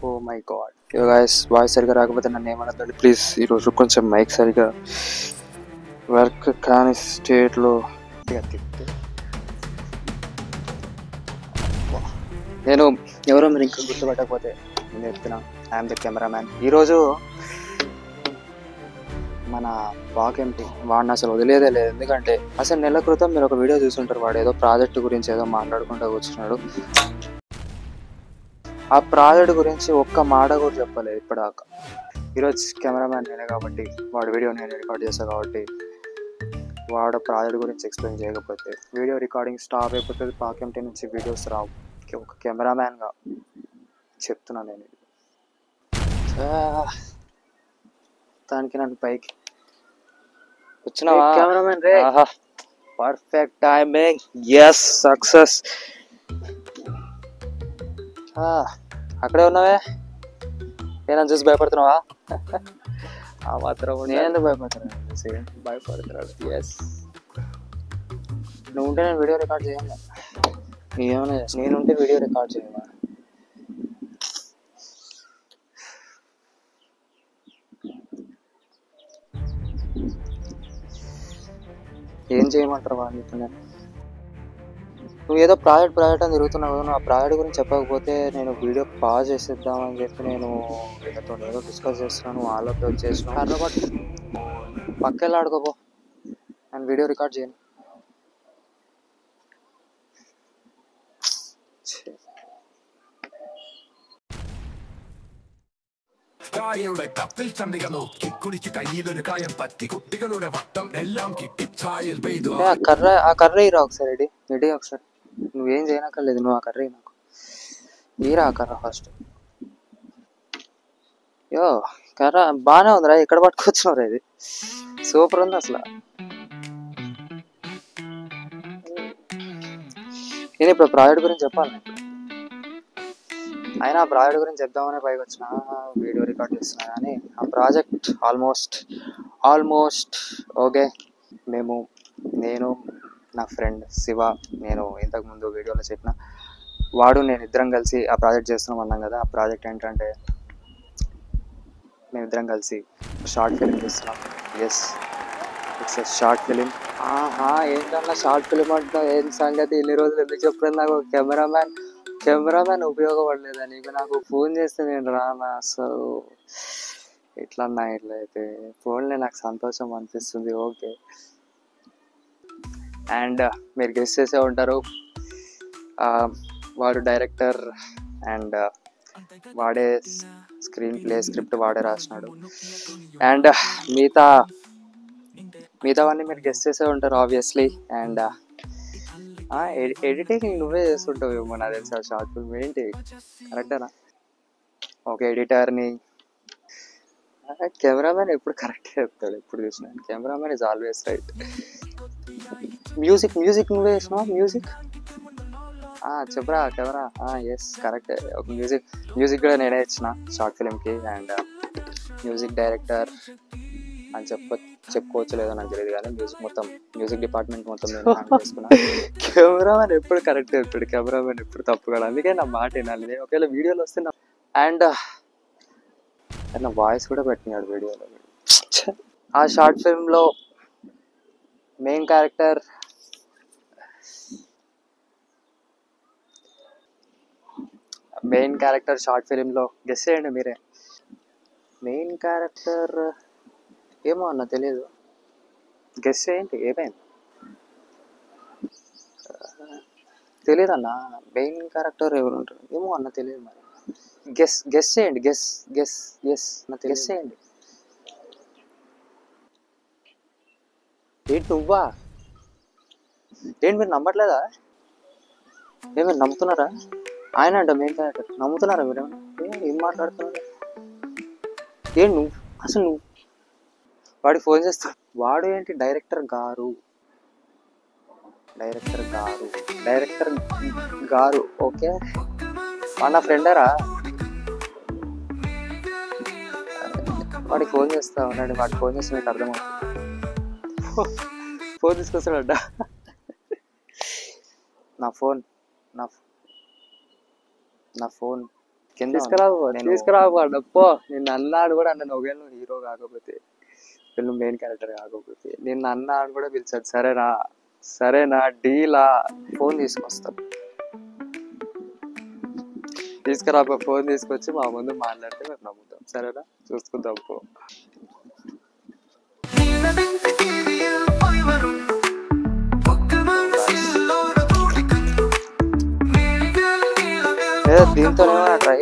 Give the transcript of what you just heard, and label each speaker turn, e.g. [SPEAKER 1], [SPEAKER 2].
[SPEAKER 1] Oh my god. Guys voice సరిగా రాకపోతే నన్ను ఏమనద్దండి ప్లీజ్. ఈరోజు కొంచెం మైక్ సరిగా వర్క్ కాని స్టేట్లో నేను ఎవరో మీరు ఇంకా గుర్తుపట్టకపోతే నేను చెప్తున్నా, ఐఎమ్ ద కెమెరామ్యాన్. ఈరోజు మన వాకేంటి వాడిని అసలు వదిలేదే లేదు. ఎందుకంటే అసలు నెల క్రితం మీరు ఒక వీడియో చూసుంటారు, వాడు ఏదో ప్రాజెక్ట్ గురించి ఏదో మాట్లాడుకుంటూ కూర్చున్నాడు. ఆ ప్రాజెక్ట్ గురించి ఒక్క మాట కూడా చెప్పలేదు ఇప్పటిదాకా. ఈరోజు కెమెరామ్యాన్ నేనే కాబట్టి, వాడు వీడియో నేను రికార్డ్ చేస్తాను కాబట్టి, వాడు ప్రాజెక్ట్ గురించి ఎక్స్ప్లెయిన్ చేయకపోతే వీడియో రికార్డింగ్ స్టాప్ అయిపోతుంది. పాకెంటీ నుంచి వీడియోస్ రావు. ఒక కెమెరామ్యాన్గా చెప్తున్నాను నేను. దానికి నన్ను పైకి వచ్చినావా కెమెరామ్యాన్ రే? Perfect timing. Yes success. అక్కడే ఉన్నావే, నేను చూసి భయపడుతున్నావా? ఆ మాత్రం నేను ఎందుకు భయపడుతున్నాడు. ఎస్ నువ్వు ఉంటే నేను వీడియో రికార్డ్ చేయాలి. ఏమన్నా నేనుంటే వీడియో రికార్డ్ చేయాలి. ఏం చేయమంటారు వాళ్ళు? ఇప్పుడు నువ్వు ఏదో ప్రాజెక్ట్ అని తిరుగుతున్నావు కదా, నువ్వు ఆ ప్రాజెక్ట్ గురించి చెప్పకపోతే నేను వీడియో పాజ్ చేసేద్దామని చెప్పి నేను వీళ్ళతో ఏదో డిస్కస్ చేస్తున్నాను. వాళ్ళకి వచ్చేసిన కర్రబట్ పక్కెళ్ళి ఆడుకోపో, నేను వీడియో రికార్డ్ చేయను.
[SPEAKER 2] കായയുടെ കപ്പിൽ ചന്ദ്രിക നോക്കി കുടിച്ച് കയ്യിലൊരു കായം പറ്റി കുട്ടികളുടെ വട്ടം എല്ലാം കിട്ടി ഛായൽ പെയ്തു.
[SPEAKER 1] ఆ కర్ర ఇరా ఒకసారి. రెడీ ఒకసారి. నువ్వేం చేయనక్కర్లేదు, నువ్వు ఆ కర్ర నాకు ఈరా. ఆ కర్ర ఫస్ట్. యో కర్ర బాగానే ఉందిరా. ఎక్కడ పట్టుకొచ్చినరా? ఇది సూపర్ ఉంది అసలు. నేను ఇప్పుడు ప్రాజెక్ట్ గురించి చెప్పాలి. అయినా ఆ ప్రాజెక్ట్ గురించి చెప్దామనే పైకి వచ్చిన, వీడియో రికార్డ్ చేస్తున్నా. కానీ ఆ ప్రాజెక్ట్ ఆల్మోస్ట్ ఓకే. నేను నా ఫ్రెండ్ శివ, నేను ఇంతకుముందు వీడియోలో చెప్పిన వాడు నేను ఇద్దరం కలిసి ఆ ప్రాజెక్ట్ చేస్తున్నాం అన్నాం కదా. ఆ ప్రాజెక్ట్ ఏంటంటే మేమిద్దరం కలిసి షార్ట్ ఫిలిం చేస్తున్నాం. Yes it's a short film. ఏంటన్నా షార్ట్ ఫిలిం అంటున్నా? ఏం సంగతి? ఇన్ని రోజులు ఎందుకు చెప్పలేదు నాకు? కెమెరామ్యాన్ ఉపయోగపడలేదా నీకు? నాకు ఫోన్ చేస్తే నేను రానా? అసలు ఇట్లా అయితే ఫోన్లే నాకు సంతోషం అనిపిస్తుంది. ఓకే. అండ్ మీరు గెస్ చేసే ఉంటారు, వాడు డైరెక్టర్ అండ్ వాడే స్క్రిప్ట్ వాడే రాసినాడు. అండ్ మిగతావన్నీ మీరు గెస్ చేసే ఉంటారు ఆబ్వియస్లీ. అండ్ ఎడిటింగ్ నువ్వే చేస్తుంటావేమో నాకు తెలుసు. షార్ట్ ఫిల్మ్ ఏంటి కరెక్టేనా? ఓకే, ఎడిటర్ని. కెమెరామ్యాన్ ఎప్పుడు కరెక్ట్ చెప్తాడు. ఎప్పుడు చూసినా cameraman is always right. Music నువ్వే చేసినావా? మ్యూజిక్ చెప్పరా కెమెరా? Yes correct. ఒక మ్యూజిక్ కూడా నేనే ఇచ్చిన షార్ట్ ఫిలింకి. అండ్ మ్యూజిక్ డైరెక్టర్ అని చెప్పుకోవచ్చు లేదో నాకు తెలియదు, కానీ మ్యూజిక్ డిపార్ట్మెంట్ మొత్తం నేను హ్యాండిల్ చేసుకున్నా. కెమెరామెన్ ఎప్పుడు కరెక్ట్ చెప్తాడు, కెమెరామెన్ ఎప్పుడు తప్పు కదా. అందుకే నా మాట వినాలి. నేను ఒకవేళ వీడియోలో వస్తున్నా. అండ్ నా వాయిస్ కూడా పెట్టినాడు వీడియోలో. ఆ షార్ట్ ఫిల్మ్లో మెయిన్ క్యారెక్టర్ షార్ట్ ఫిలింలో గెస్ చేయండి మీరే. మెయిన్ క్యారెక్టర్ ఏమో అన్న తెలియదు. గెస్ చేయండి ఏమైంది తెలియదు అన్న. మెయిన్ క్యారెక్టర్ ఎవరు ఉంటారు ఏమో అన్న తెలియదు. మరి గెస్ చేయండి. గెస్ చేయండి. ఏంటి నువ్వా? ఏంటి మీరు నమ్మట్లేదా? మీరు నమ్ముతున్నారా? ఆయన అంట మెయిన్ క్యారెక్టర్. నమ్ముతున్నారా మీరు? ఏం మాట్లాడుతున్నారు? ఏంటి నువ్వు వాడికి ఫోన్ చేస్తా. వాడు ఏంటి డైరెక్టర్ గారు ఓకే. వాడు నా ఫ్రెండరా? వాడికి ఫోన్ చేస్తా ఉన్నాడు. వాడికి ఫోన్ చేస్తే మీకు అర్థమవుతుంది. ఫోన్ తీసుకొస్తాడట. నా ఫోన్ నా ఫోన్ కింద
[SPEAKER 3] తీసుకురాబోడు పో. నిన్ను అన్నాడు కూడా అంటే ఒకవేళ నువ్వు హీరో కాకపోతే, నువ్వు మెయిన్ క్యారెక్టర్ కాకపోతే నిన్ను అన్నాడు కూడా పిలిచాడు. సరేనా సరేనా డీలా?
[SPEAKER 1] ఫోన్ తీసుకొస్తా.
[SPEAKER 3] తీసుకురా ఫోన్ తీసుకొచ్చి మా ముందు మాట్లాడితే మేము నమ్ముతాం. సరేనా? చూసుకుందాం పో.
[SPEAKER 1] లేదా దీంతో ట్రై